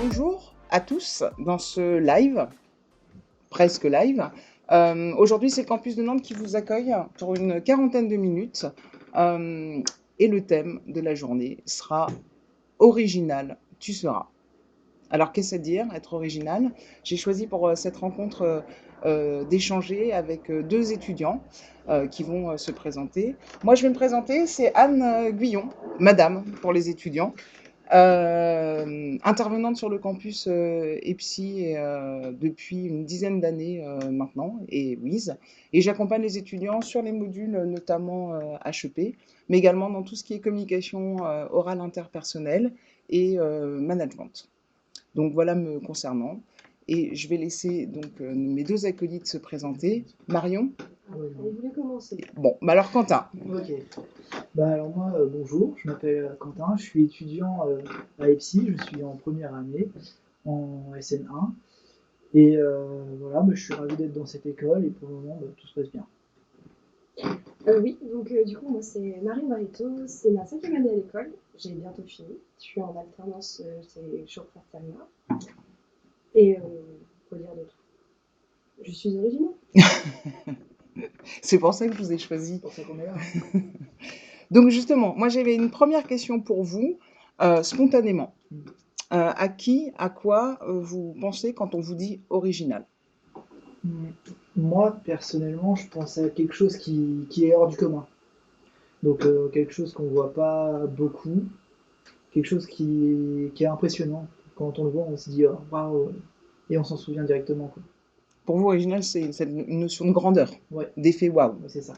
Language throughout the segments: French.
Bonjour à tous dans ce live, presque live. Aujourd'hui, c'est le campus de Nantes qui vous accueille pour une quarantaine de minutes. Et le thème de la journée sera Original, tu seras. Alors, qu'est-ce à dire, être original? J'ai choisi pour cette rencontre d'échanger avec deux étudiants qui vont se présenter. Moi, je vais me présenter, c'est Anne Guyon, madame pour les étudiants. Intervenante sur le campus EPSI depuis une dizaine d'années maintenant, et WIS. Et j'accompagne les étudiants sur les modules, notamment HEP, mais également dans tout ce qui est communication orale interpersonnelle et management. Donc voilà me concernant. Et je vais laisser donc mes deux acolytes se présenter. Marion. Vous voulez commencer? Bon, bah alors Quentin. Ok. Alors moi, bonjour, je m'appelle Quentin, je suis étudiant à EPSI, je suis en première année, en SN1. Et voilà, je suis ravi d'être dans cette école et pour le moment, tout se passe bien. Oui, donc du coup, moi c'est Marie Marito, c'est ma 5e année à l'école, j'ai bientôt fini, je suis en alternance, c'est chauffeur terminal. Et quoi dire d'autre? Je suis originale. C'est pour ça que je vous ai choisi. C'est pour ça qu'on est là. Donc justement, moi j'avais une première question pour vous, spontanément. À qui, à quoi vous pensez quand on vous dit original? Moi, personnellement, je pense à quelque chose qui est hors du commun. Donc quelque chose qu'on ne voit pas beaucoup, quelque chose qui est impressionnant. Quand on le voit, on se dit oh, waouh, et on s'en souvient directement, quoi. Pour vous, original, c'est une notion de grandeur, Ouais, d'effet waouh. c'est ça.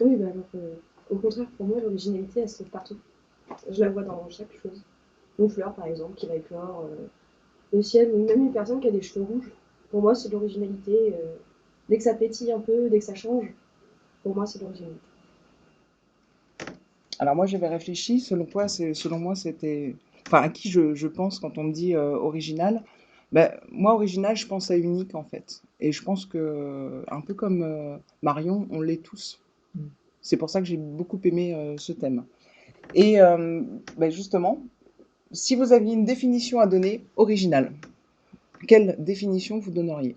Oui, bah alors, au contraire, pour moi, l'originalité, elle se trouve partout. Je la vois dans chaque chose. Une fleur, par exemple, qui va éclore, le ciel, ou même une personne qui a des cheveux rouges. Pour moi, c'est de l'originalité. Dès que ça pétille un peu, dès que ça change, pour moi, c'est de l'originalité. Alors moi j'avais réfléchi, selon moi c'était... Enfin, à qui je pense quand on me dit original? Ben, moi original, je pense à unique en fait. Et je pense que, un peu comme Marion, on l'est tous. Mm. C'est pour ça que j'ai beaucoup aimé ce thème. Et ben, justement, si vous aviez une définition à donner, original, quelle définition vous donneriez?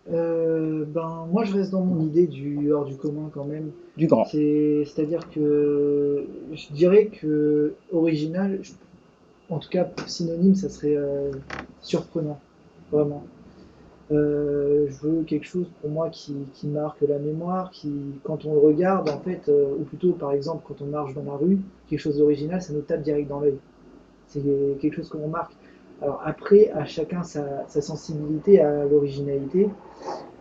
Moi, je reste dans mon idée du hors du commun quand même. Du grand. C'est-à-dire que je dirais que original, en tout cas synonyme, ça serait surprenant, vraiment. Je veux quelque chose pour moi qui marque la mémoire, qui, quand on le regarde, en fait, ou plutôt par exemple quand on marche dans la rue, quelque chose d'original, ça nous tape direct dans l'œil. C'est quelque chose qu'on remarque. Alors après, à chacun sa sensibilité à l'originalité,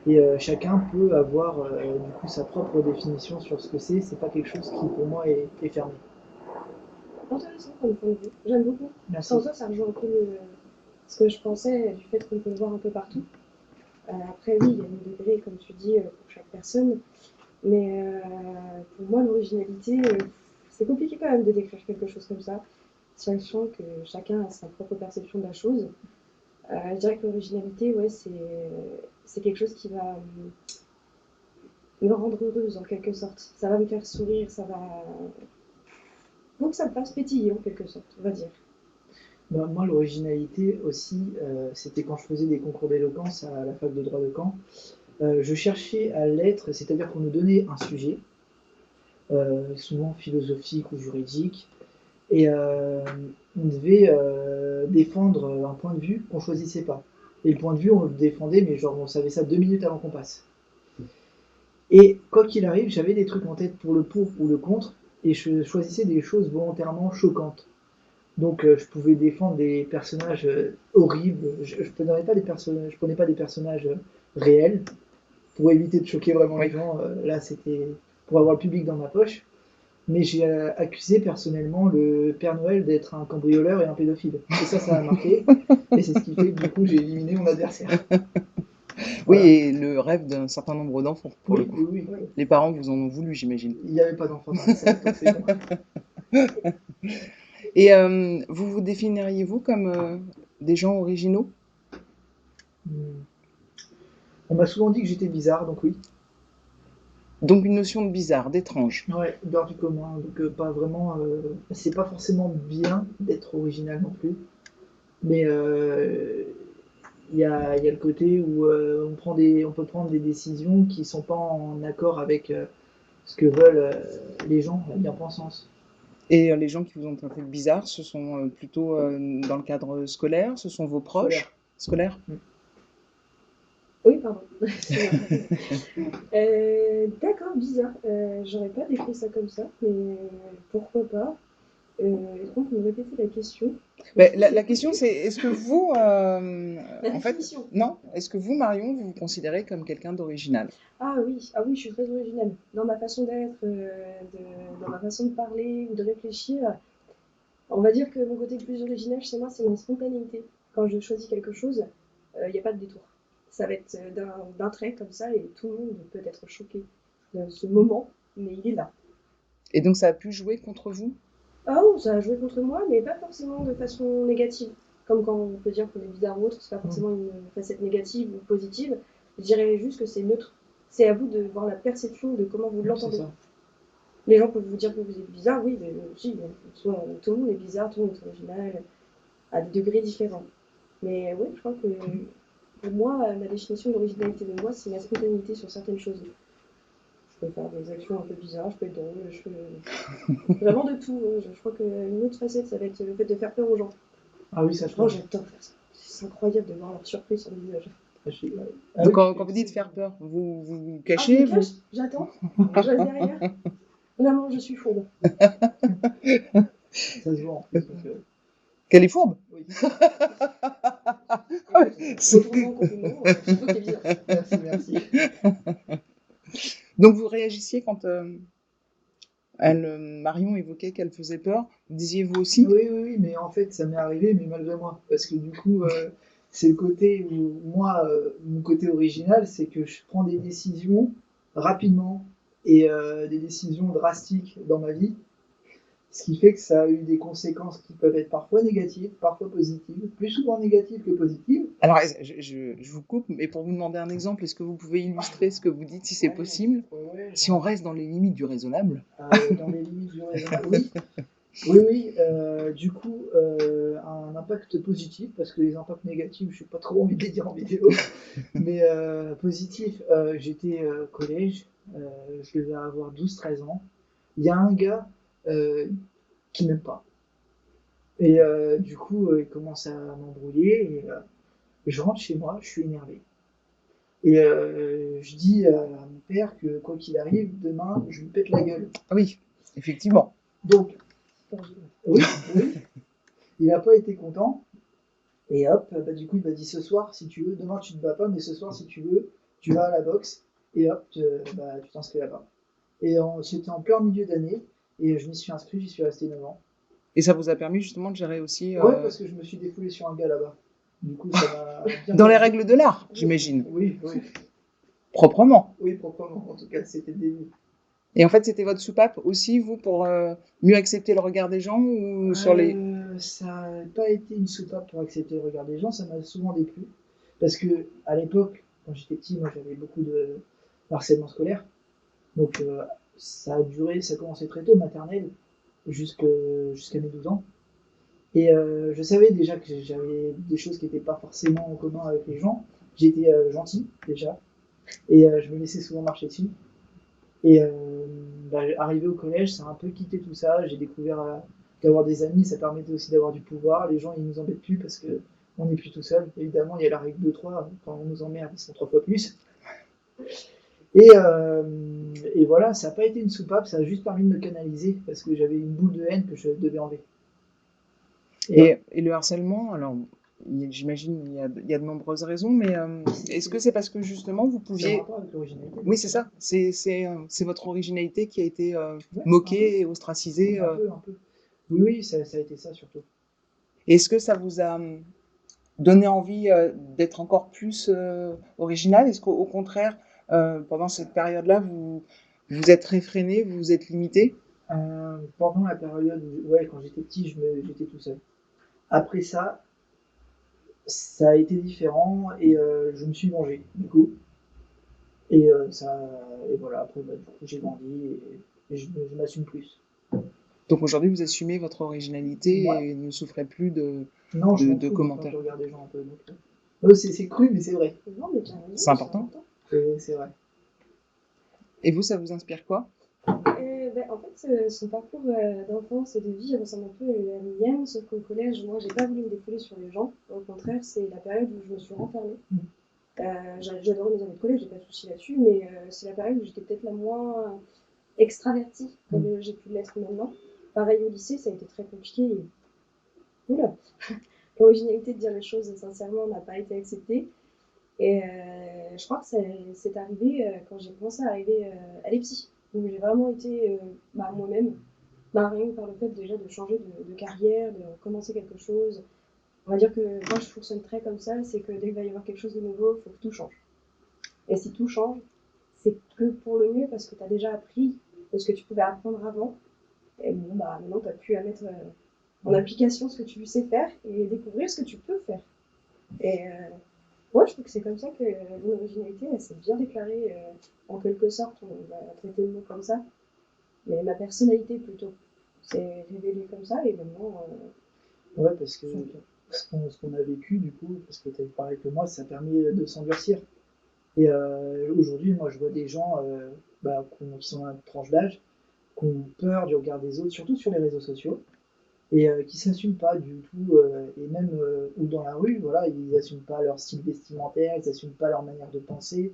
et chacun peut avoir du coup sa propre définition sur ce que c'est. C'est pas quelque chose qui pour moi est fermé. Intéressant comme point de vue. J'aime beaucoup. Merci. Sans ça rejoint un peu ce que je pensais du fait qu'on peut le voir un peu partout. Après, oui, il y a des degrés, comme tu dis, pour chaque personne. Mais pour moi, l'originalité, c'est compliqué quand même de décrire quelque chose comme ça, sachant que chacun a sa propre perception de la chose. Je dirais que l'originalité, ouais, c'est quelque chose qui va me rendre heureuse en quelque sorte. Ça va me faire sourire, ça va. Donc ça me fasse pétiller en quelque sorte, on va dire. Moi, l'originalité aussi, c'était quand je faisais des concours d'éloquence à la fac de droit de Caen. Je cherchais à l'être, c'est-à-dire qu'on nous donnait un sujet, souvent philosophique ou juridique, et on devait défendre un point de vue qu'on choisissait pas. Et le point de vue, on le défendait, mais genre on savait ça 2 minutes avant qu'on passe. Et quoi qu'il arrive, j'avais des trucs en tête pour le pour ou le contre, et je choisissais des choses volontairement choquantes. Donc je pouvais défendre des personnages horribles. Je prenais pas des personnages réels pour éviter de choquer vraiment les gens. Là, c'était pour avoir le public dans ma poche. Mais j'ai accusé personnellement le Père Noël d'être un cambrioleur et un pédophile. Et ça a marqué. Et c'est ce qui fait que du coup, j'ai éliminé mon adversaire. Oui, Voilà. et le rêve d'un certain nombre d'enfants, pour le coup. Oui. Les parents vous en ont voulu, j'imagine. Il n'y avait pas d'enfant dans la salle, donc c'est bon. Et vous vous définiriez vous comme des gens originaux? On m'a souvent dit que j'étais bizarre, donc oui. Donc une notion de bizarre, d'étrange. Ouais, d'hors du commun, donc pas vraiment. C'est pas forcément bien d'être original non plus, mais il y a le côté où on peut prendre des décisions qui sont pas en accord avec ce que veulent les gens, la bien-pensance. Et les gens qui vous ont traité de bizarre, ce sont plutôt dans le cadre scolaire, ce sont vos Scolaire. proches scolaires? Mm. Oui, pardon. C'est vrai. D'accord, bizarre. J'aurais pas décrit ça comme ça, mais pourquoi pas. Est-ce qu'on peut me répéter la question? Parce que Ben, je trouve que la c'est question, c'est est-ce que vous, la en fait, définition. non, est-ce que vous, Marion, vous vous considérez comme quelqu'un d'original? Ah oui, je suis très originale. Dans ma façon d'être, dans ma façon de parler ou de réfléchir, on va dire que mon côté le plus original chez moi, c'est ma spontanéité. Quand je choisis quelque chose, il n'y a pas de détour. Ça va être d'un trait comme ça et tout le monde peut être choqué de ce moment, mais il est là. Et donc ça a pu jouer contre vous? Ah oh, ça a joué contre moi, mais pas forcément de façon négative. Comme quand on peut dire qu'on est bizarre ou autre, c'est pas Mm. forcément une facette négative ou positive. Je dirais juste que c'est neutre. C'est à vous de voir la perception de comment vous C'est l'entendez. ça. Les gens peuvent vous dire que vous êtes bizarre, oui, mais aussi, tout le monde est bizarre, tout le monde est original, à des degrés différents. Mais oui, je crois que pour moi, la définition de l'originalité de moi, c'est ma spontanéité sur certaines choses. Je peux faire des actions un peu bizarres, je peux être drôle, je peux... Vraiment de tout. Je crois qu'une autre facette, ça va être le fait de faire peur aux gens. Ah oui, ça je Oh, pense. j'adore faire ça. C'est incroyable de voir leur surprise sur le visage. Ah Donc oui, quand vous dites faire peur, vous vous Ah, je me cachez, vous... cache, j'attends, je reste derrière. Vraiment, je suis fourbe. ça se voit en plus. Donc, Qu'elle est fourbe? oui. C'est- Retournement, compliment, surtout que t'es bizarre. Merci, merci. Donc vous réagissiez quand Marion évoquait qu'elle faisait peur, vous disiez vous aussi? Oui, oui, oui, mais en fait, ça m'est arrivé, mais malgré moi. Parce que du coup, c'est le côté où, moi, mon côté original, c'est que je prends des décisions rapidement et des décisions drastiques dans ma vie. Ce qui fait que ça a eu des conséquences qui peuvent être parfois négatives, parfois positives, plus souvent négatives que positives. Alors je vous coupe, mais pour vous demander un exemple, est-ce que vous pouvez illustrer ce que vous dites si c'est possible? Ouais, Si on reste dans les limites du raisonnable? dans les limites du raisonnable. Oui, oui, oui. Du coup, un impact positif, parce que les impacts négatifs, je n'ai pas trop envie de les dire en vidéo, mais positif, j'étais collège, je devais avoir 12 13 ans. Il y a un gars euh, qui m'aime pas. Et du coup, il commence à m'embrouiller, et je rentre chez moi, je suis énervé. Et je dis à mon père que quoi qu'il arrive, demain, je lui pète la gueule. Ah oui, effectivement. Donc, oui, oui, il n'a pas été content. Et hop, bah, du coup, il m'a dit ce soir, si tu veux, demain tu te bats pas, mais ce soir, si tu veux, tu vas à la boxe. Et hop, bah, tu t'inscris là-bas. Et c'était en plein milieu d'année. Et je m'y suis inscrit, j'y suis resté 9 ans. Et ça vous a permis justement de gérer aussi Ouais, parce que je me suis défoulé sur un gars là-bas. Du coup, ça m'a bien dans les permis. règles de l'art, j'imagine, Oui, oui, proprement. oui, proprement. En tout cas, c'était le début. Et en fait, c'était votre soupape aussi, vous, pour mieux accepter le regard des gens ou sur les... Ça n'a pas été une soupape pour accepter le regard des gens, ça m'a souvent déplu. Parce que à l'époque, quand j'étais petit, moi j'avais beaucoup de harcèlement scolaire. Donc ça a duré, ça a commencé très tôt, maternelle, jusqu'à mes 12 ans. Et je savais déjà que j'avais des choses qui n'étaient pas forcément en commun avec les gens. J'étais gentil déjà. Et je me laissais souvent marcher dessus. Et bah, arrivé au collège, ça a un peu quitté tout ça. J'ai découvert qu'avoir des amis, ça permettait aussi d'avoir du pouvoir. Les gens, ils nous embêtent plus parce que on n'est plus tout seul. Évidemment, il y a la règle de 3. Quand on nous emmerde, ils sont 3 fois plus. Et, euh, et voilà, ça n'a pas été une soupape, ça a juste permis de me canaliser parce que j'avais une boule de haine que je devais enlever. Et le harcèlement, alors j'imagine il y a de nombreuses raisons, mais est-ce que c'est parce que justement vous C'est un pouviez... rapport avec l'originalité. Oui, c'est ça, c'est votre originalité qui a été Ouais, moquée et ostracisée. un peu, un peu. Oui, oui, ça a été ça surtout. Est-ce que ça vous a donné envie d'être encore plus original? Est-ce qu'au contraire, pendant cette période-là, vous vous êtes réfréné, vous vous êtes limité? Pendant la période où, ouais, quand j'étais petit, j'étais tout seul. Après ça, ça a été différent et je me suis vengé, du coup. Et voilà, après, bah, du coup, j'ai grandi et je m'assume plus. Donc aujourd'hui, vous assumez votre originalité Ouais. et ne souffrez plus Non, je m'en de fous maintenant, commentaires. je regarde les gens un peu. Donc, c'est cru, mais c'est vrai. Non, mais t'as raison, C'est important. C'est vrai. Et vous, ça vous inspire quoi? En fait, son parcours d'enfance et de vie ressemble un peu à la mienne, sauf qu'au collège, moi, j'ai pas voulu me défouler sur les gens. Au contraire, c'est la période où je me suis renfermée. J'adorais mes années de collège, j'ai pas de souci là-dessus, mais c'est la période où j'étais peut-être la moins extravertie, comme j'ai pu l'être maintenant. Pareil au lycée, ça a été très compliqué. Oula, l'originalité de dire les choses sincèrement n'a pas été acceptée. Et je crois que c'est arrivé quand j'ai commencé à arriver à l'EPSI, où j'ai vraiment été moi-même, rien que par le fait déjà de changer de carrière, de commencer quelque chose. On va dire que moi je fonctionne très comme ça, c'est que dès qu'il va y avoir quelque chose de nouveau, il faut que tout change. Et si tout change, c'est que pour le mieux parce que tu as déjà appris de ce que tu pouvais apprendre avant. Et bon, bah maintenant tu n'as plus à mettre en application ce que tu sais faire et découvrir ce que tu peux faire. Et ouais, je trouve que c'est comme ça que l'originalité, elle s'est bien déclarée, en quelque sorte, on va traiter le mot comme ça, mais ma personnalité plutôt s'est révélée comme ça, et maintenant, Ouais, parce que je suis bien. ce qu'on a vécu, du coup, parce que tu as pareil que moi, ça a permis de s'endurcir. Et aujourd'hui, moi, je vois des gens qui sont à notre tranche d'âge, qui ont peur du regard des autres, surtout sur les réseaux sociaux, et qui s'assument pas du tout, et même ou dans la rue, voilà, ils n'assument pas leur style vestimentaire, ils n'assument pas leur manière de penser.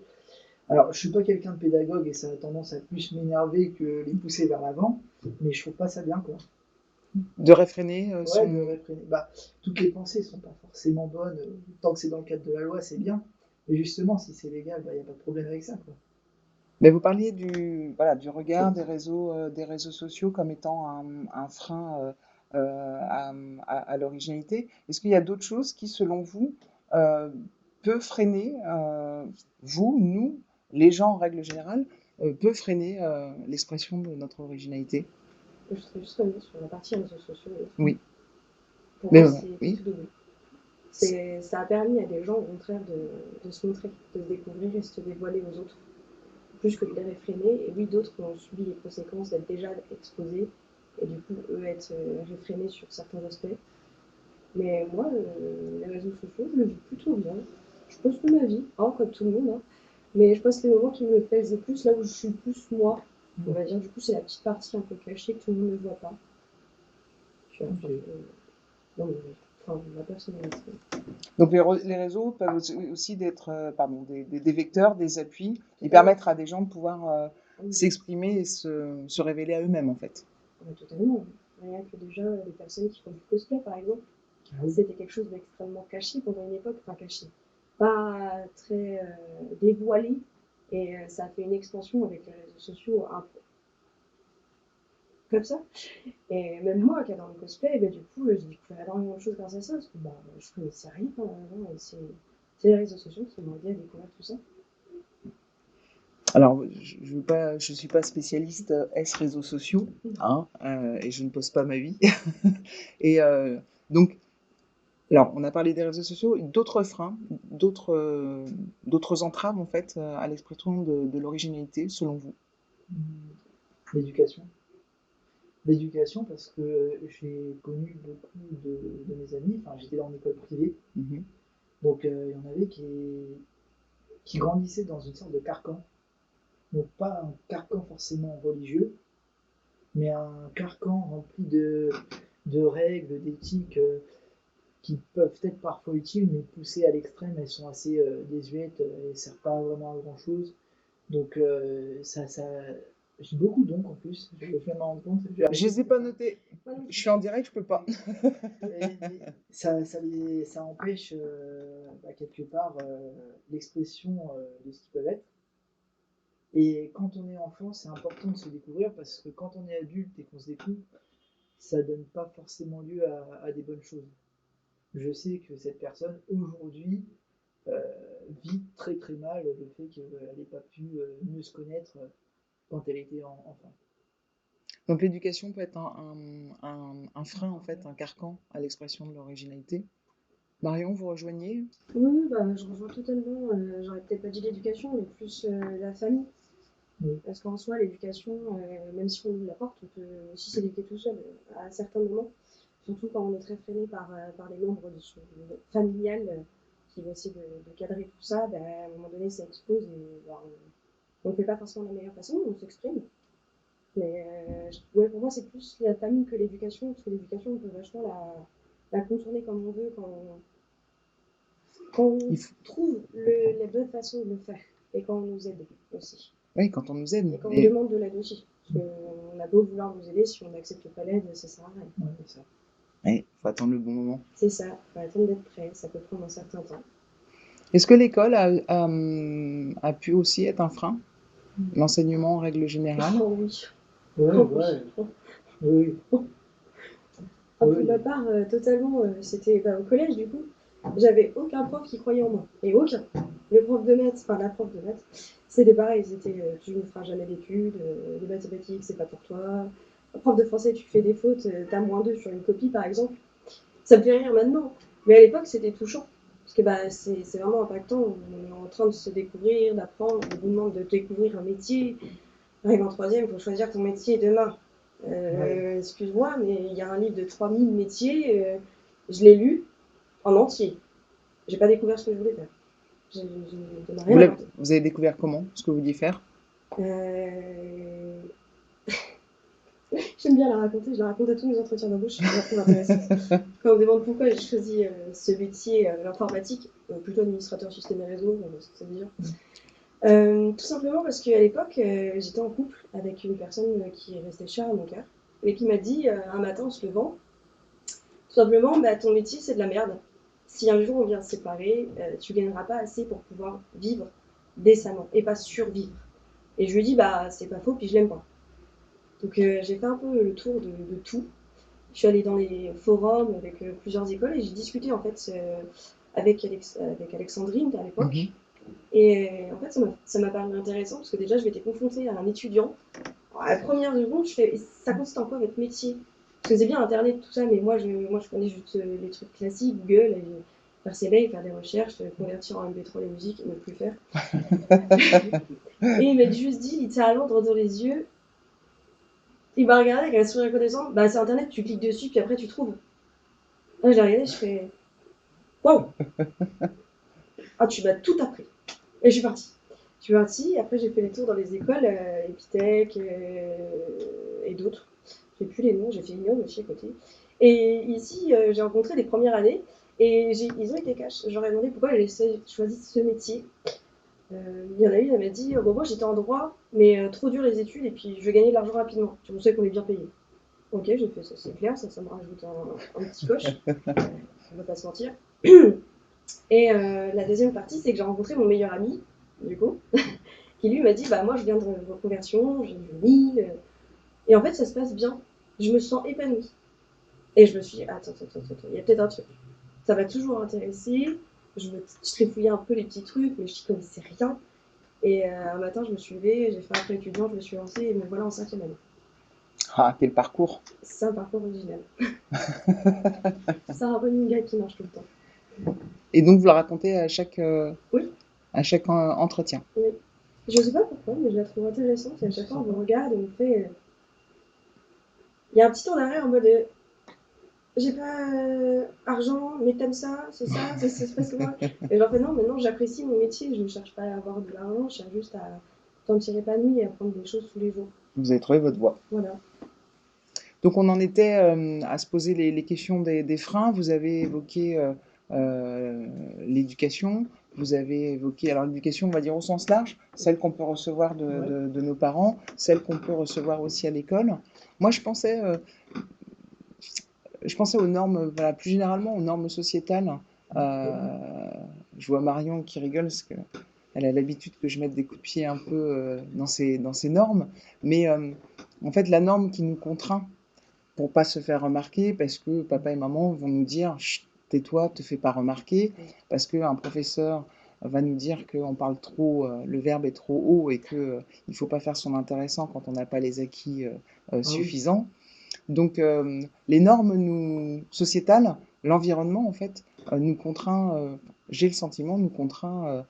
Alors, je suis pas quelqu'un de pédagogue et ça a tendance à plus m'énerver que les pousser vers l'avant, mais je trouve pas ça bien, quoi. De réfréner Ouais, de son... réfréner. Bah, toutes les pensées sont pas forcément bonnes. Tant que c'est dans le cadre de la loi, c'est bien. Mais justement, si c'est légal, il n'y a pas de problème avec ça, quoi. Mais vous parliez voilà, du regard des réseaux sociaux comme étant un frein à l'originalité. Est-ce qu'il y a d'autres choses qui, selon vous, euh, peut freiner, vous, nous, les gens en règle générale, peut freiner l'expression de notre originalité? Je serais juste revenue sur la partie réseaux sociaux. Oui, Pour mais moi, c'est oui, tout double. Ça a permis à des gens, au contraire, de se montrer, de se découvrir et de se dévoiler aux autres, plus que de les réfréner. Et oui, d'autres ont subi les conséquences d'être déjà exposés, et du coup, eux, être réfrénés sur certains aspects. Mais moi, les réseaux sociaux, je le vis plutôt bien. Je poste ma vie, hein, comme tout le monde, hein. Mais je poste les moments qui me plaisent le plus, là où je suis plus moi. On va dire, du coup, c'est la petite partie un peu cachée que tout le monde ne voit pas. Puis, Ok. non, mais, enfin, ma personnalité. donc les réseaux peuvent aussi être pardon, des vecteurs, des appuis, et Totalement. permettre à des gens de pouvoir Oui, s'exprimer et se révéler à eux-mêmes, en fait. totalement. Rien que déjà, les personnes qui font du cosplay, par exemple, Ah oui. c'était quelque chose d'extrêmement caché pendant une époque, enfin caché, pas très dévoilé. Et ça a fait une expansion avec les réseaux sociaux un peu comme ça. Et même moi qui adore le cosplay, ben, du coup, j'ai découvert énormément de choses grâce à ça, parce que bah, je connaissais rien avant, et c'est les réseaux sociaux qui m'ont aidé à découvrir tout ça. Alors, je suis pas spécialiste S réseaux sociaux, hein, et je ne pose pas ma vie. Et donc, alors, on a parlé des réseaux sociaux, d'autres freins, d'autres entraves en fait à l'expression de l'originalité, selon vous. L'éducation. L'éducation, parce que j'ai connu beaucoup de mes amis, enfin j'étais dans une école privée, Mhm. donc il y en avait qui grandissaient dans une sorte de carcan. Donc pas un carcan forcément religieux, mais un carcan rempli de règles, d'éthiques qui peuvent être parfois utiles, mais poussées à l'extrême, elles sont assez désuètes et ne servent pas vraiment à grand chose. Donc j'ai beaucoup d'oncles en plus, je viens de m'en rendre compte. J'ai Je arrêté les ai de faire pas ça. notés. Je suis en direct, je peux pas. Ça empêche quelque part l'expression de ce qu'ils peuvent être. Et quand on est enfant, c'est important de se découvrir parce que quand on est adulte et qu'on se découvre, ça donne pas forcément lieu à des bonnes choses. Je sais que cette personne aujourd'hui euh, vit très très mal le fait qu'elle n'ait pas pu mieux se connaître quand elle était enfant. Donc l'éducation peut être un frein en fait, un carcan à l'expression de l'originalité. Marion, vous rejoignez? Oui, oui, bah, je rejoins totalement. J'aurais peut-être pas dit l'éducation, mais plus la famille. Oui. Parce qu'en soi, l'éducation, même si on nous l'apporte, on peut aussi s'éduquer tout seul à certains moments. Surtout quand on est très freiné par les membres de son familial qui vont essayer de cadrer tout ça, bah, à un moment donné, ça explose et bah, on ne fait pas forcément de la meilleure façon, on s'exprime. Mais ouais, pour moi, c'est plus la famille que l'éducation, parce que l'éducation, on peut vachement la contourner comme on veut quand on Il faut- trouve la bonne façon de le faire et quand on nous aide aussi. Oui, quand on nous aide. Et quand on Et demande de l'aide aussi. Parce qu'on a beau vouloir nous aider, si on n'accepte pas l'aide, ça sert à rien. Ouais, c'est ça. il faut attendre le bon moment. C'est ça, il faut attendre d'être prêt, ça peut prendre un certain temps. Est-ce que l'école a pu aussi être un frein? L'enseignement en règle générale? Oh oui, Ouais, oh ouais, oui. oui, Ah, pour oui. ma part, totalement, c'était au collège du coup. J'avais aucun prof qui croyait en moi. Et aucun. Le prof de maths, enfin la prof de maths, c'était pareil. C'était tu ne feras jamais d'études, les mathématiques, c'est pas pour toi. Le prof de français, tu fais des fautes, t'as -2 sur une copie par exemple. Ça me fait rire maintenant. Mais à l'époque, c'était touchant. Parce que bah, c'est vraiment impactant. On est en train de se découvrir, d'apprendre. On vous demande de découvrir un métier. Arrive en troisième, il faut choisir ton métier demain. Ouais. Excuse-moi, mais il y a un livre de 3000 métiers. Je l'ai lu en entier. J'ai pas découvert ce que je voulais faire. Je n'ai rien inventé. Vous avez découvert comment ce que vous vouliez faire? Euh, J'aime bien la raconter. Je la raconte à tous mes entretiens d'embauche. Je la trouve intéressante. Quand on me demande pourquoi j'ai choisi ce métier, l'informatique, plutôt administrateur système et réseau, ce que ça veut dire. Tout simplement parce qu'à l'époque, j'étais en couple avec une personne qui est restée chère à mon cœur et qui m'a dit un matin en se levant, tout simplement, bah, ton métier c'est de la merde. Si un jour on vient se séparer, tu gagneras pas assez pour pouvoir vivre décemment et pas survivre. Et je lui ai dit, bah c'est pas faux, puis je l'aime pas. Donc j'ai fait un peu le tour de tout. Je suis allée dans les forums avec plusieurs écoles et j'ai discuté en fait avec Alexandrine à l'époque. Mhm. Et en fait, ça m'a paru intéressant parce que déjà, je m'étais confrontée à un étudiant. Alors, à la première seconde, je fais, ça consiste en quoi votre métier? Parce que c'est bien Internet, tout ça, mais moi, je connais juste les trucs classiques, Google, et faire ses mails, faire des recherches, convertir en MP3 les musiques et ne plus faire. Et il m'a juste dit, littéralement, droit dans les yeux, il m'a regardé avec un sourire reconnaissant, bah c'est Internet, tu cliques dessus, puis après tu trouves. Là, j'ai regardé, je fais, waouh, ah, tu m'as tout appris. Et je suis partie. Je suis partie, après j'ai fait les tours dans les écoles, Epitech et d'autres. J'ai plus les noms, j'ai fait Union aussi à côté. Et ici, j'ai rencontré des premières années et ils ont été cash. J'aurais demandé pourquoi elle avait choisi ce métier. Il y en a une, elle m'a dit bon, moi j'étais en droit, mais trop dur les études et puis je vais gagner de l'argent rapidement. On sait qu'on est bien payé. Ok, j'ai fait ça, c'est clair, ça me rajoute un petit coche. On va pas se mentir. Et la deuxième partie, c'est que j'ai rencontré mon meilleur ami, du coup, qui lui m'a dit bah moi je viens de reconversion, j'ai du mille. Et en fait ça se passe bien. Je me sens épanouie. Et je me suis dit attends, il y a peut-être un truc. Ça m'a toujours intéressée. Je trifouillais un peu les petits trucs, mais je n'y connaissais rien. Et un matin je me suis levée, j'ai fait un pré étudiant, je me suis lancée et me voilà en 5e année. Ah, quel parcours! C'est un parcours original. C'est un running gag qui marche tout le temps. Et donc, vous le racontez Oui, à chaque entretien. oui. Je sais pas pourquoi, mais je la trouve intéressante. Et à chaque fois, on me regarde et on me fait. Il y a un petit temps d'arrêt en mode j'ai pas argent, mais t'aimes ça, ça se passe comment? Et j'en fais non, maintenant j'apprécie mon métier, je ne cherche pas à avoir de l'argent, je cherche juste à sentir épanouie et à apprendre des choses tous les jours. Vous avez trouvé votre voie. Voilà. Donc, on en était à se poser les questions des freins. Vous avez évoqué l'éducation. Vous avez évoqué, alors l'éducation, on va dire au sens large, celle qu'on peut recevoir Ouais. de nos parents, celle qu'on peut recevoir aussi à l'école. Moi, je pensais aux normes, voilà, plus généralement aux normes sociétales. Euh, je vois Marion qui rigole parce qu'elle a l'habitude que je mette des coups de pied un peu dans ces normes. Mais en fait, la norme qui nous contraint pour pas se faire remarquer, parce que papa et maman vont nous dire chut, tais-toi, te fais pas remarquer, parce qu'un professeur va nous dire qu'on parle trop, le verbe est trop haut et qu'il ne faut pas faire son intéressant quand on n'a pas les acquis Ah oui. suffisants. Donc les normes sociétales, l'environnement en fait, nous contraint, j'ai le sentiment, contraint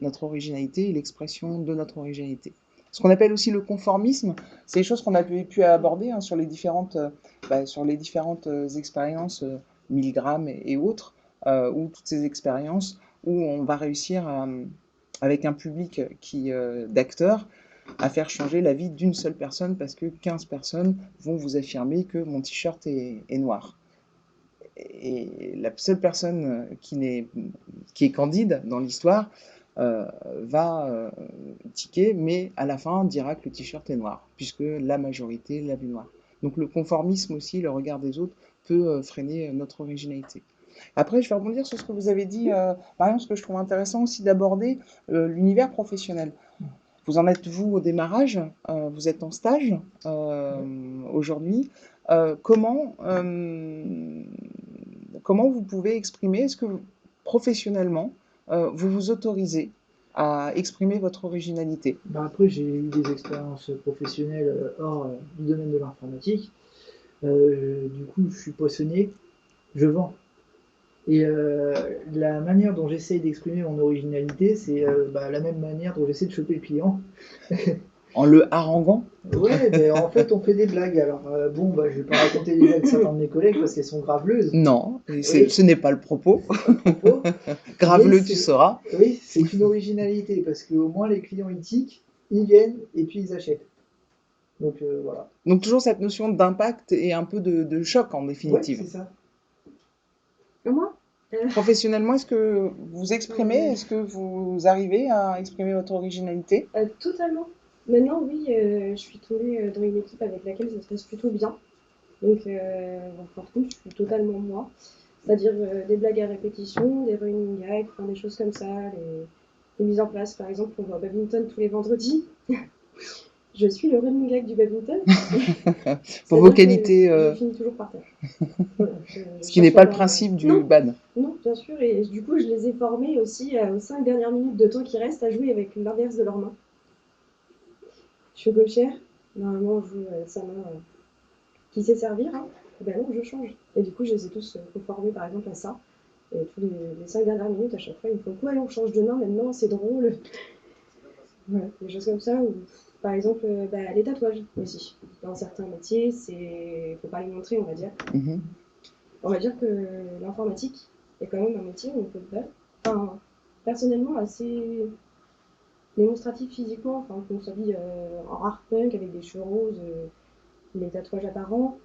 notre originalité et l'expression de notre originalité. Ce qu'on appelle aussi le conformisme, c'est des choses qu'on a pu aborder hein, sur les différentes expériences, Milgram et autres, ou toutes ces expériences où on va réussir avec un public d'acteurs à faire changer la vie d'une seule personne parce que 15 personnes vont vous affirmer que mon t-shirt est noir. Et la seule personne qui est candide dans l'histoire va tiquer, mais à la fin dira que le t-shirt est noir, puisque la majorité l'a vu noir. Donc le conformisme aussi, le regard des autres, peut freiner notre originalité. Après, je vais rebondir sur ce que vous avez dit, par exemple, ce que je trouve intéressant aussi d'aborder l'univers professionnel. Vous en êtes, vous, au démarrage, vous êtes en stage aujourd'hui. Comment vous pouvez exprimer, est-ce que professionnellement, vous vous autorisez à exprimer votre originalité? Bah, après, j'ai eu des expériences professionnelles hors du domaine de l'informatique. Du coup, je suis poissonnier, je vends. Et la manière dont j'essaye d'exprimer mon originalité, c'est la même manière dont j'essaie de choper le client. En le haranguant? Ouais, mais en fait, on fait des blagues. Alors, je vais pas raconter les blagues de certains de mes collègues parce qu'elles sont graveleuses. Non, Oui, ce n'est pas le propos. propos. Grave-le, Mais tu sauras. oui, c'est une originalité parce qu'au moins les clients ils tiquent, ils viennent et puis ils achètent. Donc voilà. Donc toujours cette notion d'impact et un peu de choc en Ouais, définitive. c'est ça. Et moi, Professionnellement, est-ce que vous exprimez, est-ce que vous arrivez à exprimer votre originalité? totalement. Maintenant, oui, je suis tombée dans une équipe avec laquelle ça se passe plutôt bien. Donc, par contre, je suis totalement moi. C'est-à-dire des blagues à répétition, des running gags, enfin, des choses comme ça, les mises en place. Par exemple, on va au badminton tous les vendredis. Je suis le running gag du badminton. Pour vos C'est-à-dire que qualités, je finis toujours par terre. Voilà, ce qui n'est cherche pas le la- principe du Non, bad. non, bien sûr. Et du coup, je les ai formés aussi aux 5 dernières minutes de temps qui restent à jouer avec l'inverse de leurs mains. Je suis gauchère. Normalement, on joue sa main qui sait servir. Hein. Et ben non, je change. Et du coup, je les ai tous conformés, par exemple, à ça. Et tous les 5 dernières minutes, à chaque fois, ils me font quoi, on change de main maintenant, c'est drôle. Voilà, des choses comme ça. Ou, par exemple, les tatouages aussi. Dans certains métiers, c'est faut pas les montrer, on va dire. Mhm. On va dire que l'informatique est quand même un métier où on peut faire. Enfin, personnellement, assez démonstratif physiquement. Enfin, qu'on s'habille en art punk avec des cheveux roses, les tatouages apparents.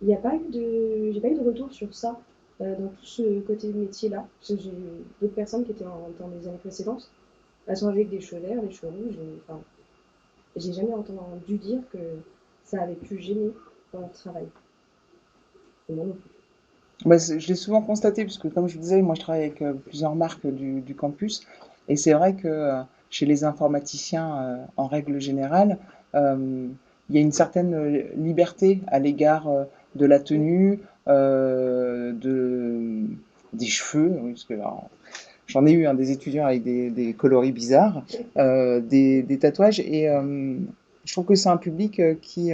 J'ai pas eu de retour sur ça dans tout ce côté métier-là. Parce que j'ai d'autres personnes qui étaient dans les années précédentes. Elles sont avec des cheveux verts, des cheveux rouges. Enfin, j'ai jamais entendu dire que ça avait pu gêner dans le travail. Et moi non plus. Bah, je l'ai souvent constaté, parce que comme je vous disais, moi je travaille avec plusieurs marques du campus, et c'est vrai que chez les informaticiens, en règle générale, euh, il y a une certaine liberté à l'égard de la tenue, des cheveux, oui, parce que alors, j'en ai eu des étudiants avec des coloris bizarres, des tatouages, et je trouve que c'est un public qui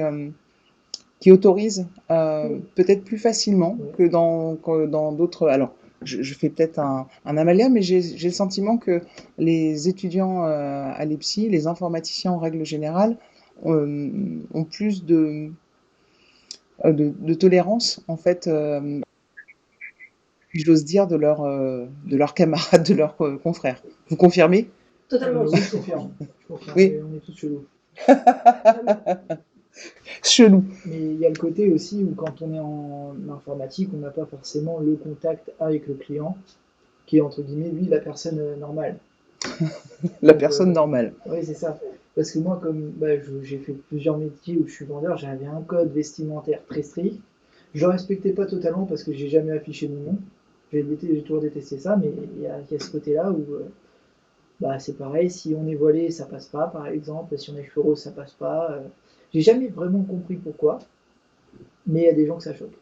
autorise peut-être plus facilement que dans d'autres. Alors, je fais peut-être un amalgame, mais j'ai le sentiment que les étudiants à l'EPSI, les informaticiens en règle générale, ont plus de tolérance, en fait, si j'ose dire, de leurs camarades, de leurs confrères. Vous confirmez? Totalement Oui, aussi. je confirme. Je confirme. Oui, On est tous chelous. Vraiment. chelou. Mais il y a le côté aussi où quand on est en informatique, on n'a pas forcément le contact avec le client, qui est entre guillemets lui la personne normale. La Donc, personne normale. oui, c'est ça. Parce que moi, comme j'ai fait plusieurs métiers où je suis vendeur, j'avais un code vestimentaire très strict. Je le respectais pas totalement parce que j'ai jamais affiché mon nom. J'ai toujours détesté ça, mais il y a ce côté-là où c'est pareil, si on est voilé, ça passe pas, par exemple. Si on est cheveux roses, ça passe pas. J'ai jamais vraiment compris pourquoi, mais il y a des gens que ça choque.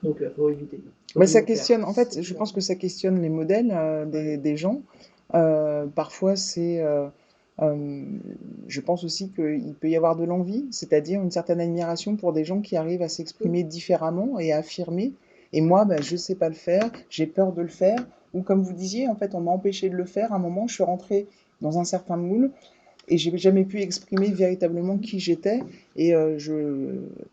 Donc, faut éviter. Faut Bah, ça toujours le faire. questionne, en fait, je pense que ça questionne les modèles des gens. Parfois, euh, je pense aussi qu'il peut y avoir de l'envie, c'est-à-dire une certaine admiration pour des gens qui arrivent à s'exprimer différemment et à affirmer et moi, ben, je sais pas le faire, j'ai peur de le faire, ou comme vous disiez, en fait, on m'a empêché de le faire. À un moment, je suis rentrée dans un certain moule et j'ai jamais pu exprimer véritablement qui j'étais et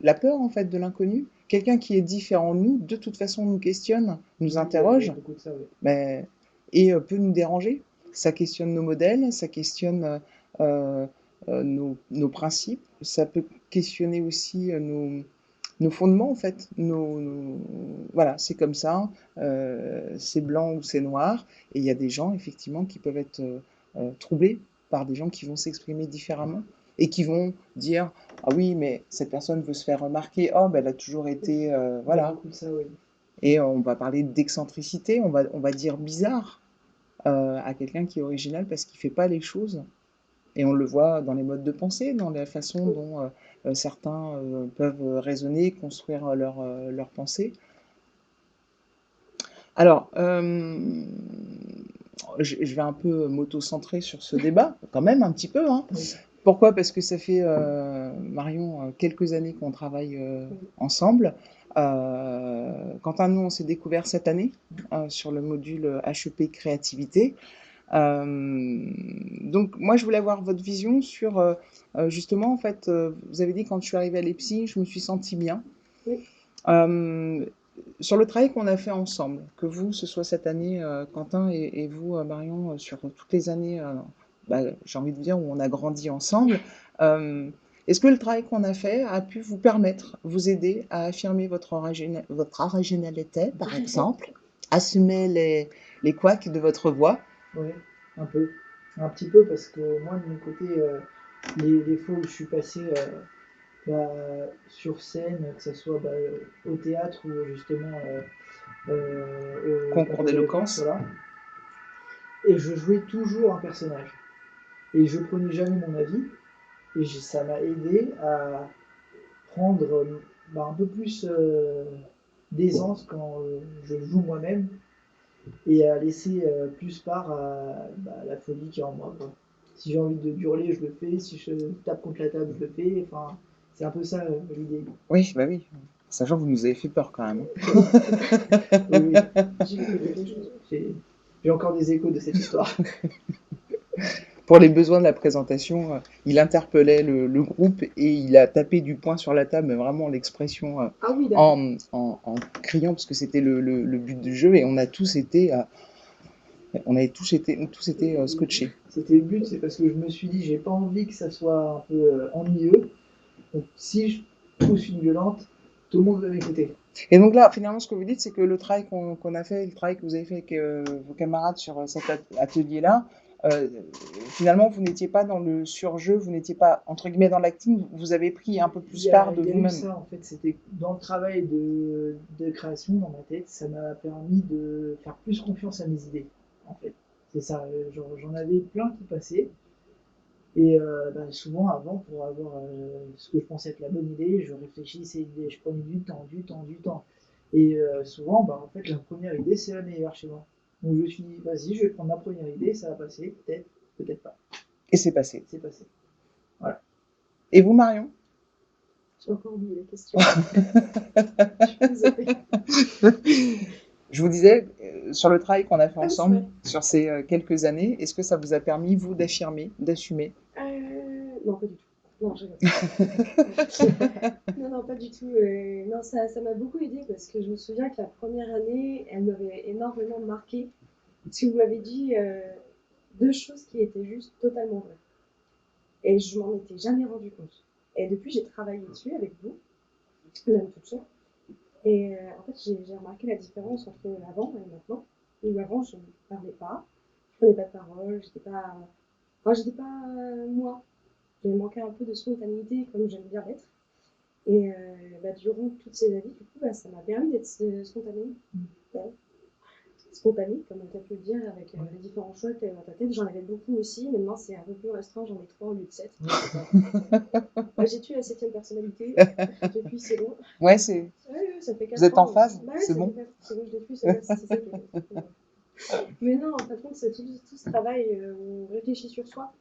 la peur en fait de l'inconnu. Quelqu'un qui est différent de nous, de toute façon, nous questionne, nous Oui, il y interroge, a beaucoup de ça, oui. mais, et peut nous déranger. Ça questionne nos modèles, ça questionne euh, nos principes, ça peut questionner aussi nos fondements en fait. Voilà, c'est comme ça, c'est blanc ou c'est noir, et il y a des gens effectivement qui peuvent être troublés par des gens qui vont s'exprimer différemment et qui vont dire ah oui mais cette personne veut se faire remarquer, oh ben elle a toujours été Il y a voilà, beaucoup de ça, oui. et on va parler d'excentricité, on va dire bizarre à quelqu'un qui est original parce qu'il fait pas les choses. Et on le voit dans les modes de pensée, dans la façon dont certains peuvent raisonner, construire leur pensée. Alors, je vais un peu m'auto-centrer sur ce débat, quand même un petit peu, hein. Oui. Pourquoi? Parce que ça fait, Marion, quelques années qu'on travaille ensemble. Quant à nous, on s'est découvert cette année sur le module HEP Créativité. Donc moi, je voulais avoir votre vision sur justement, en fait, vous avez dit quand je suis arrivée à l'EPSI, je me suis sentie bien. Oui. Euh, Sur le travail qu'on a fait ensemble, que vous, ce soit cette année, Quentin, et vous, Marion, sur toutes les années, bah, j'ai envie de dire, où on a grandi ensemble, euh, est-ce que le travail qu'on a fait a pu vous permettre, vous aider à affirmer votre originalité, par exemple, assumer les couacs de votre voix? Oui, un peu. Un petit peu parce que moi, de mon côté, les fois où je suis passé bah, sur scène, que ce soit au théâtre ou justement au Concours concours d'éloquence, d'éloquence? voilà, et je jouais toujours un personnage. Et je prenais jamais mon avis, et ça m'a aidé à prendre un peu plus d'aisance quand je joue moi-même et à laisser plus part à la folie qui est en moi, quoi. Si j'ai envie de hurler, je le fais. Si je tape contre la table, je le fais. Enfin, c'est un peu ça l'idée. Oui, bah oui. Sachant que vous nous avez fait peur quand même, Oui, oui. J'ai vécu quelque chose. J'ai encore des échos de cette histoire. Pour les besoins de la présentation, il interpellait le groupe et il a tapé du poing sur la table, mais vraiment l'expression Ah oui, d'accord. en criant, parce que c'était le but du jeu, et on avait tous été scotchés. C'était le but, c'est parce que je me suis dit, j'ai pas envie que ça soit un peu ennuyeux. Donc, si je pousse une violente, tout le monde va m'écouter. Et donc là, finalement, ce que vous dites, c'est que le travail qu'on a fait, le travail que vous avez fait avec vos camarades sur cet atelier-là, euh, finalement, vous n'étiez pas dans le surjeu, vous n'étiez pas, entre guillemets, dans l'acting, vous avez pris un peu plus part de Il y a eu vous-même. ça, en fait. C'était dans le travail de création, dans ma tête, ça m'a permis de faire plus confiance à mes idées, en fait. C'est ça, j'en avais plein qui passaient. Et souvent, avant, pour avoir ce que je pensais être la bonne idée, je réfléchissais, je prenais du temps, du temps, du temps. Et souvent, en fait, la première idée, c'est la meilleure chez moi. Donc je me suis dit, vas-y, je vais prendre ma première idée, ça va passer, peut-être, peut-être pas. Et c'est passé. C'est passé. Voilà. Et vous, Marion? J'ai encore oublié la question. Je suis désolée. Je vous disais, sur le travail qu'on a fait Ah, c'est ensemble, vrai. sur ces quelques années, est-ce que ça vous a permis, vous, d'affirmer, d'assumer? Non, pas du tout. Non, je rigole. Non, non, pas du tout. Non, ça m'a beaucoup aidé parce que je me souviens que la première année, elle m'avait énormément marquée. Parce que vous m'avez dit deux choses qui étaient juste totalement vraies. Et je m'en étais jamais rendu compte. Et depuis, j'ai travaillé dessus avec vous, même toute seule. Et en fait, j'ai remarqué la différence entre avant et maintenant. Où avant, je ne parlais pas, je prenais pas de parole, j'étais pas moi. J'ai manqué un peu de spontanéité comme j'aime bien l'être. Et durant toutes ces années, du coup, ça m'a permis d'être spontanée. Ouais. Spontanée, comme on peut le dire, avec les différents choix que tu as dans ta tête. J'en avais beaucoup aussi. Maintenant, c'est un peu plus restreint. J'en ai 3 au lieu de 7. J'ai tué la 7e personnalité. Depuis, c'est bon. Ouais, c'est. Ouais, ça fait 4 Vous êtes en ans. phase? Bah ouais, C'est ça bon? fait 4 c'est bon, je l'ai tué, c'est ça qui est. Mais non, en fin de compte, c'est tout ce travail où on réfléchit sur soi.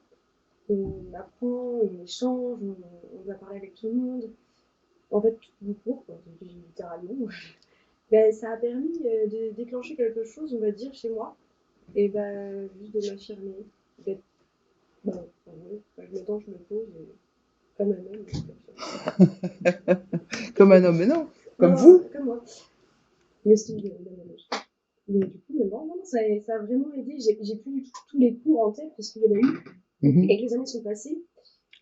On apprend, on échange, on va parler avec tout le monde. En fait, tout le groupe, littéralement. Ben, ça a permis de déclencher quelque chose, on va dire, chez moi. Et ben, juste de m'affirmer, d'être bon, en vrai, quand je me tends, je me pose, et comme un homme, Comme un homme, mais non, comme non, vous. comme moi. Mais c'est une manège. Mais du coup, non, ça a vraiment aidé. J'ai plus du tout tous les cours en tête parce qu'il y en a eu Mhm. et que les années sont passées.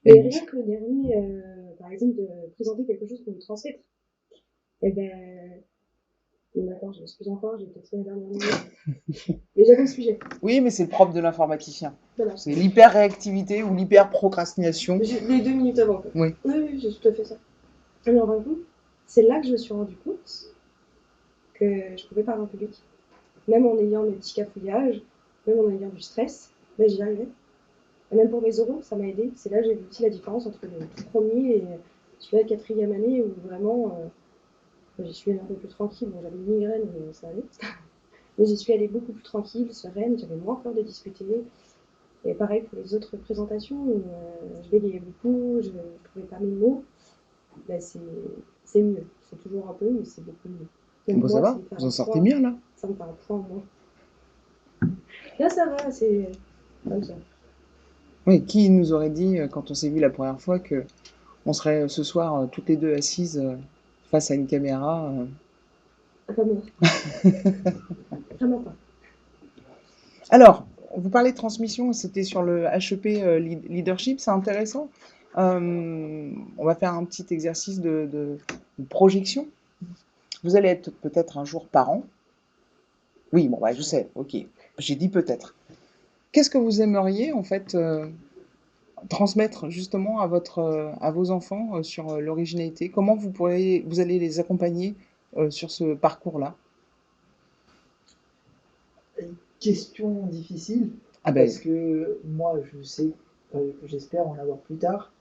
Et Mais oui. rien que le dernier, par exemple, de présenter quelque chose pour me transmettre, eh ben, bon, d'accord, je m'excuse encore, j'ai peut-être fait la dernière minute. Mais j'avais le sujet. Oui, mais c'est le propre de l'informaticien. Voilà. C'est l'hyper-réactivité ou l'hyper-procrastination. Les 2 minutes avant, quoi. Oui. Oui, j'ai tout à fait ça. Alors, d'un coup, c'est là que je me suis rendu compte que je pouvais parler en public. Même en ayant mes petits cafouillages, même en ayant du stress, ben, j'y arrivais. Et même pour mes oraux, ça m'a aidé. C'est là que j'ai vu aussi la différence entre le tout premier et celui-là, la quatrième année, où vraiment, j'y suis allée un peu plus tranquille. Bon, j'avais une migraine, mais ça allait. Mais j'y suis allée beaucoup plus tranquille, sereine, j'avais moins peur de discuter. Et pareil pour les autres présentations, je bégayais beaucoup, je ne trouvais pas mes mots. Ben, c'est mieux. C'est toujours un peu, mais c'est beaucoup mieux. Donc Bon, ça moi, va, vous en sortez bien là. ça me fait un point en moins. Là, ça va, c'est comme ça. Oui, qui nous aurait dit, quand on s'est vu la première fois, que on serait ce soir toutes les deux assises face à une caméra. Pas moi. Vraiment pas. Alors, vous parlez de transmission, c'était sur le HEP Leadership, c'est intéressant. On va faire un petit exercice de projection. Vous allez être peut-être un jour parent. Oui, bon, bah, je sais, ok. J'ai dit peut-être. Qu'est-ce que vous aimeriez, en fait, transmettre justement à vos enfants sur l'originalité? Comment vous allez les accompagner sur ce parcours-là? Question difficile, Ah ben, parce que moi, je sais que j'espère en avoir plus tard,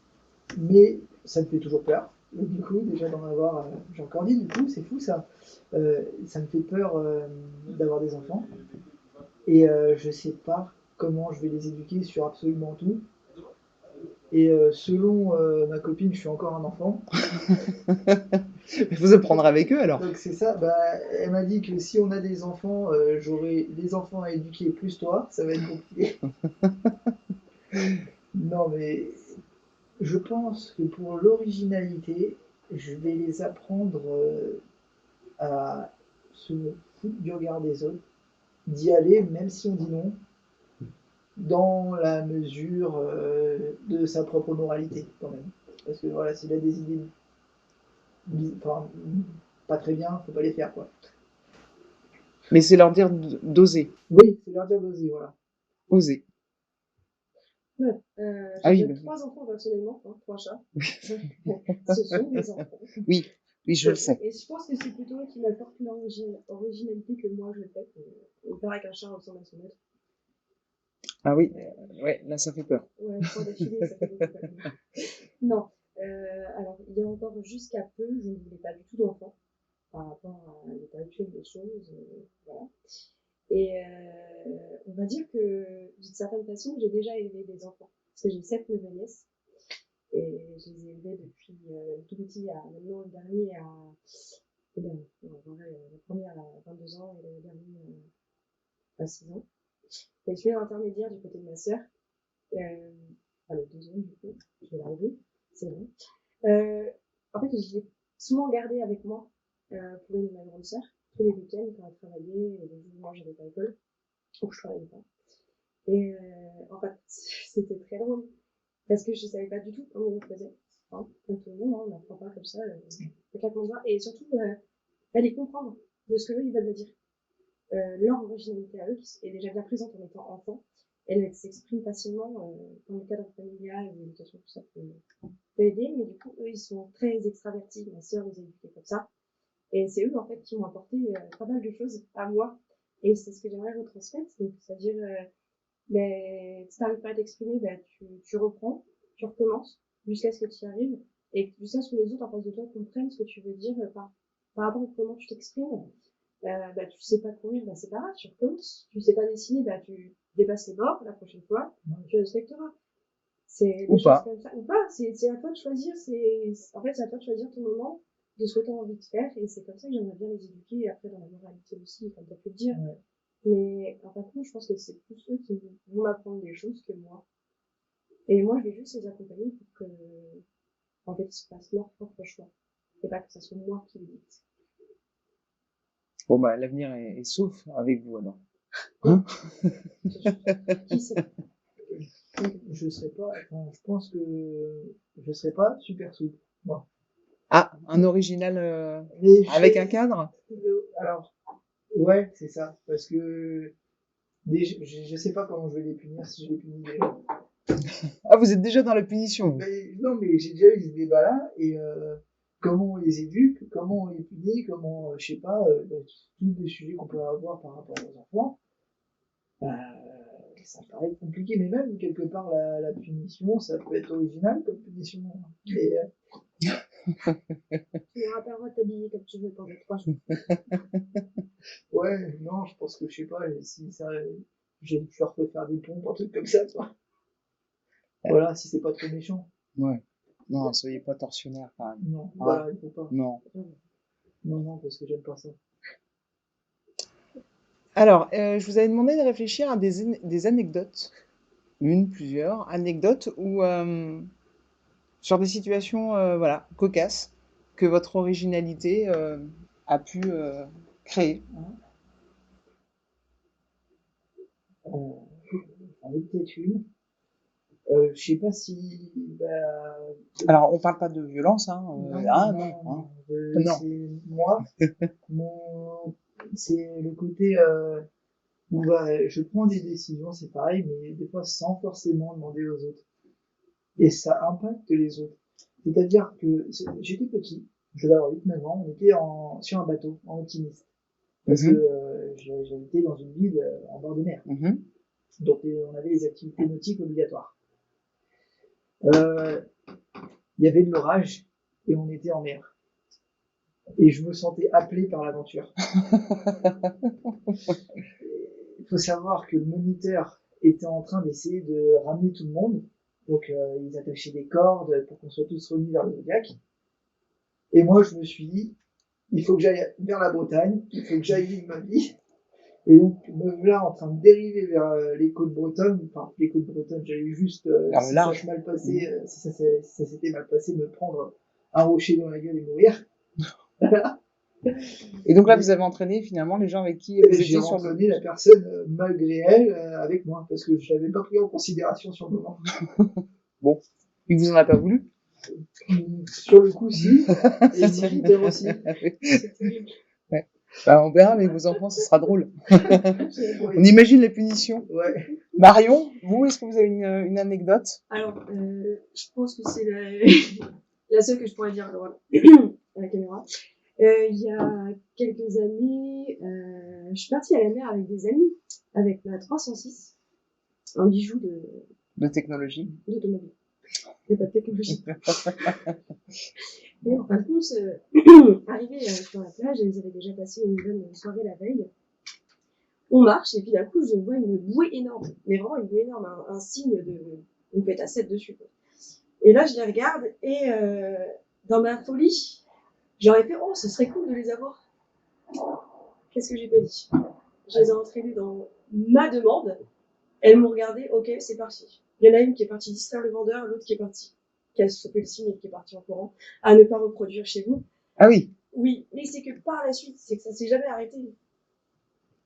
mais ça me fait toujours peur. Et du coup, déjà d'en avoir, j'ai encore dit, du coup, c'est fou ça. Ça me fait peur d'avoir des enfants. Et je sais pas comment je vais les éduquer sur absolument tout. Et selon ma copine, je suis encore un enfant. vous apprendrez avec eux alors. Donc c'est ça, bah, elle m'a dit que si on a des enfants, j'aurai des enfants à éduquer plus toi, ça va être compliqué. Non mais je pense que pour l'originalité, je vais les apprendre à se foutre du regard des autres, d'y aller même si on dit non, dans la mesure de sa propre moralité quand même. Parce que voilà, s'il a des idées enfin, pas très bien, faut pas les faire quoi. Mais c'est leur dire d'oser, Oui, c'est leur dire d'oser, voilà. oser. Ouais. Ah J'ai oui, déjà 3 enfants personnellement, hein, 3 chats. Ce sont des enfants. oui, oui, je le sais. Et je pense que c'est plutôt eux qui m'apportent l'originalité que moi je le fais. Il paraît qu'un chat ressemble à son maître. Ah oui, ouais, là ça fait peur. Ouais, 3 d'affilée, ça fait beaucoup quand même. Non. Alors, il y a encore jusqu'à peu, je ne voulais pas du tout d'enfants par rapport à l'état actuel des choses. Voilà. Et on va dire que d'une certaine façon, j'ai déjà élevé des enfants. Parce que j'ai 7 neveux nièces. Et je les ai élevés depuis le tout petit à maintenant le dernier à. Le dernier, non, vrai, la première à 22 ans et le dernier à 6 ans. Et je suis l'intermédiaire du côté de ma sœur. Enfin, le deuxième du coup, je vais l'arriver, c'est bon. En fait, je l'ai souvent gardé avec moi pour une de ma grande sœur, tous les week-ends quand elle travaillait et les jours où moi j'avais pas école, donc je travaillais pas. Et en fait, c'était très drôle parce que je savais pas du tout comment on faisait. Hein, comme tout le monde, hein, on n'apprend pas comme ça, le claquement de doigts. Et surtout, les comprendre de ce qu'eux ils veulent me dire. Leur originalité à eux, qui est déjà bien présente en étant enfant, elle s'exprime facilement dans le cadre familial, l'éducation, tout ça peut aider, mais du coup, eux, ils sont très extravertis. Ma sœur les a éduqués comme ça. Et c'est eux, en fait, qui m'ont apporté pas mal de choses à moi. Et c'est ce que j'aimerais retransmettre. Donc, c'est-à-dire, mais si t'arrives pas à t'exprimer, bah, tu reprends, tu recommences, jusqu'à ce que tu y arrives, et jusqu'à ce que les autres en face de toi comprennent ce que tu veux dire par rapport à comment tu t'exprimes. Bah, tu sais pas courir, bah, c'est pas grave, tu recommences. Tu sais pas dessiner, bah, tu dépasses les bords la prochaine fois, tu respecteras. C'est Ou des choses pas. comme ça. Ou pas, c'est à toi de choisir, en fait, c'est à toi de choisir ton moment, de ce que tu as envie de faire, et c'est comme ça que j'aimerais bien les éduquer, et après dans la moralité aussi, comme tu as pu le dire. Ouais. Mais en fin de compte, je pense que c'est plus eux qui vont m'apprendre des choses que moi. Et moi, je vais juste les accompagner pour que, en fait, ils se fassent leur propre choix. Et pas que ça soit moi qui les dicte. Bon, bah, l'avenir est sauf avec vous, alors. Hein? Qui sait? Je serais pas, enfin, je pense que je serais pas super souple. Moi. Ah, un original Mais avec un cadre? alors, ouais, c'est ça. Parce que je sais pas comment je vais les punir si je les punis déjà. Ah, vous êtes déjà dans la punition. Mais, non, mais j'ai déjà eu ce débat-là et comment on les éduque, comment on les punit, comment, je sais pas, tous les sujets qu'on peut avoir par rapport aux enfants. Ça paraît compliqué, mais même quelque part la punition, ça peut être original comme punition. Et, Tu n'auras pas le droit de t'habiller comme tu veux pendant 3 jours. ouais, non, je pense que je sais pas, si ça, je leur fais faire des pompes, un truc comme ça, quoi. Voilà, si c'est pas trop méchant. Ouais. Non, soyez pas tortionnaire quand même. Non, Ah. voilà, il faut pas. Non. Non, non, parce que j'aime pas ça. Alors, je vous avais demandé de réfléchir à des anecdotes, une, plusieurs anecdotes où, sur des situations, voilà, cocasses, que votre originalité a pu créer. J'en ai peut-être une. Je sais pas si, bah, Alors, on parle pas de violence, hein. non, Ah non, non, hein. non, Non. c'est moi, c'est le côté où je prends des décisions, c'est pareil, mais des fois sans forcément demander aux autres. Et ça impacte les autres. C'est-à-dire que j'étais petit, je devais avoir 8-9 ans, on était sur un bateau, en optimiste. Parce que j'habitais dans une ville en bord de mer. Mhm. Donc on avait les activités nautiques obligatoires. Il y avait de l'orage et on était en mer. Et je me sentais appelé par l'aventure. Il faut savoir que le moniteur était en train d'essayer de ramener tout le monde. Donc ils attachaient des cordes pour qu'on soit tous remis vers le Zodiac. Et moi je me suis dit, il faut que j'aille vers la Bretagne, il faut que j'aille vivre ma vie. Et donc me voilà en train de dériver vers les côtes bretonnes. Enfin les côtes bretonnes, j'avais juste si ça s'est mal passé, si ça s'était mal passé, me prendre un rocher dans la gueule et mourir. Et donc là, vous avez entraîné finalement les gens avec qui vous J'ai étiez sur entraîné la personne malgré elle avec moi parce que je l'avais pas pris en considération sur le moment. Bon, il vous en a pas voulu? Sur le coup, si. Et il méritait aussi. Ouais. Bah, on verra avec vos enfants, ce sera drôle. On imagine les punitions. Ouais. Marion, vous, est-ce que vous avez une anecdote? Alors, je pense que c'est la seule que je pourrais dire à la caméra. Il y a quelques années, je suis partie à la mer avec des amis, avec ma 306, un bijou De technologie. d'automobile. Il n'y a pas de technologie. Et en fin de compte, arrivés sur la plage, ils avaient déjà passé une bonne soirée la veille. On marche, et puis d'un coup, je vois une bouée énorme, mais vraiment une bouée énorme, un signe de une fête à 7 dessus, quoi. Et là, je les regarde, et dans ma folie, j'aurais fait, oh, ce serait cool de les avoir. Qu'est-ce que j'ai pas dit? Je les ai entraînés dans ma demande. Elles m'ont regardé, ok, c'est parti. Il y en a une qui est partie distraire le vendeur, l'autre qui est partie, qui a sauté le signe et qui est partie en courant, à ne pas reproduire chez vous. Ah oui. Oui, mais c'est que par la suite, c'est que ça s'est jamais arrêté.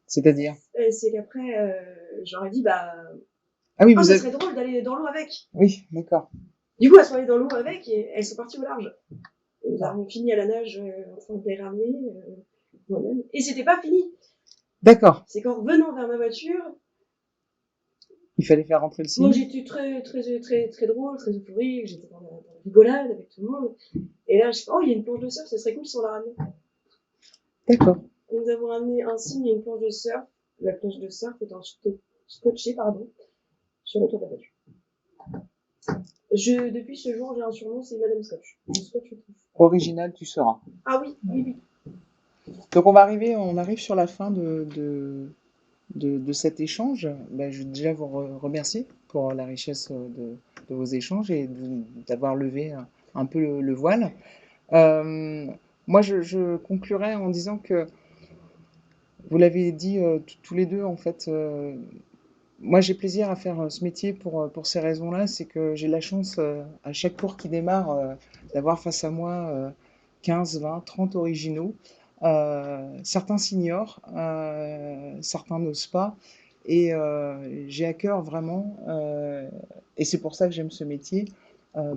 C'est-à-dire? C'est qu'après, j'aurais dit, bah, ah oui, oh, ça serait drôle d'aller dans l'eau avec. Oui, d'accord. Du coup, elles sont allées dans l'eau avec et elles sont parties au large. Nous avons fini à la nage en train de les ramener moi-même. Et c'était pas fini. D'accord. C'est qu'en revenant vers ma voiture, il fallait faire rentrer le signe. Moi, j'étais très drôle, très euphorique, j'étais dans la rigolade avec tout le monde. Et là, je fais, oh, il y a une planche de surf, ça serait cool si on la ramenait. D'accord. Nous avons ramené un signe et une planche de surf. La planche de surf étant scotchée, sur le toit de la voiture. Depuis ce jour, j'ai un surnom, c'est Madame Scotch. Scotch tout. Original, tu seras. Ah oui, oui, oui. Donc on arrive sur la fin de cet échange. Ben, je veux déjà vous remercier pour la richesse de vos échanges et d'avoir levé un peu le voile. Moi, je conclurai en disant que vous l'avez dit tous les deux, en fait. Moi, j'ai plaisir à faire ce métier pour ces raisons-là. C'est que j'ai la chance, à chaque cours qui démarre, d'avoir face à moi 15, 20, 30 originaux. Certains s'ignorent, certains n'osent pas. Et j'ai à cœur vraiment, et c'est pour ça que j'aime ce métier, euh,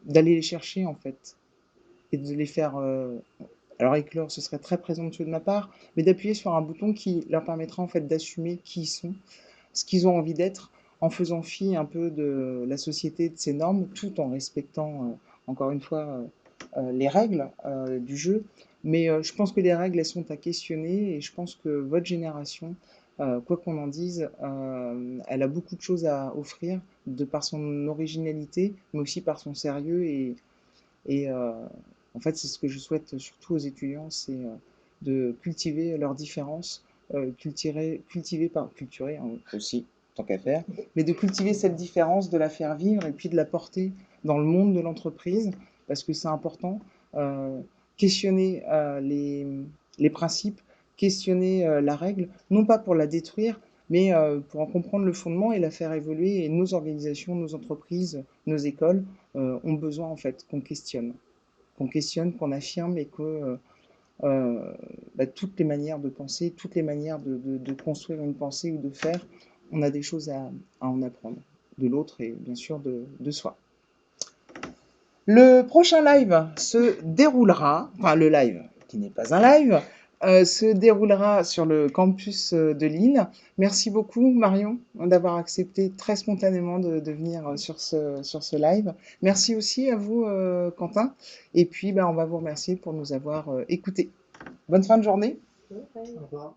d'aller les chercher, en fait, et de les faire. Alors éclore, ce serait très présomptueux de ma part, mais d'appuyer sur un bouton qui leur permettra en fait d'assumer qui ils sont, ce qu'ils ont envie d'être, en faisant fi un peu de la société, de ses normes, tout en respectant, encore une fois, les règles du jeu. Mais je pense que les règles, elles sont à questionner, et je pense que votre génération, quoi qu'on en dise, elle a beaucoup de choses à offrir, de par son originalité, mais aussi par son sérieux, et en fait, c'est ce que je souhaite surtout aux étudiants, c'est de cultiver leurs différences, culturer hein, aussi, tant qu'à faire, mais de cultiver cette différence, de la faire vivre et puis de la porter dans le monde de l'entreprise, parce que c'est important. Euh, questionner les principes, questionner la règle, non pas pour la détruire, mais pour en comprendre le fondement et la faire évoluer. Et nos organisations, nos entreprises, nos écoles ont besoin en fait qu'on questionne, qu'on affirme et que toutes les manières de penser, toutes les manières de construire une pensée ou de faire, on a des choses à en apprendre de l'autre et bien sûr de soi. Le prochain live se déroulera, enfin le live qui n'est pas un live, se déroulera sur le campus de Lille. Merci beaucoup Marion d'avoir accepté très spontanément de venir sur ce live. Merci aussi à vous Quentin. Et puis on va vous remercier pour nous avoir écoutés. Bonne fin de journée. Ouais, Au revoir.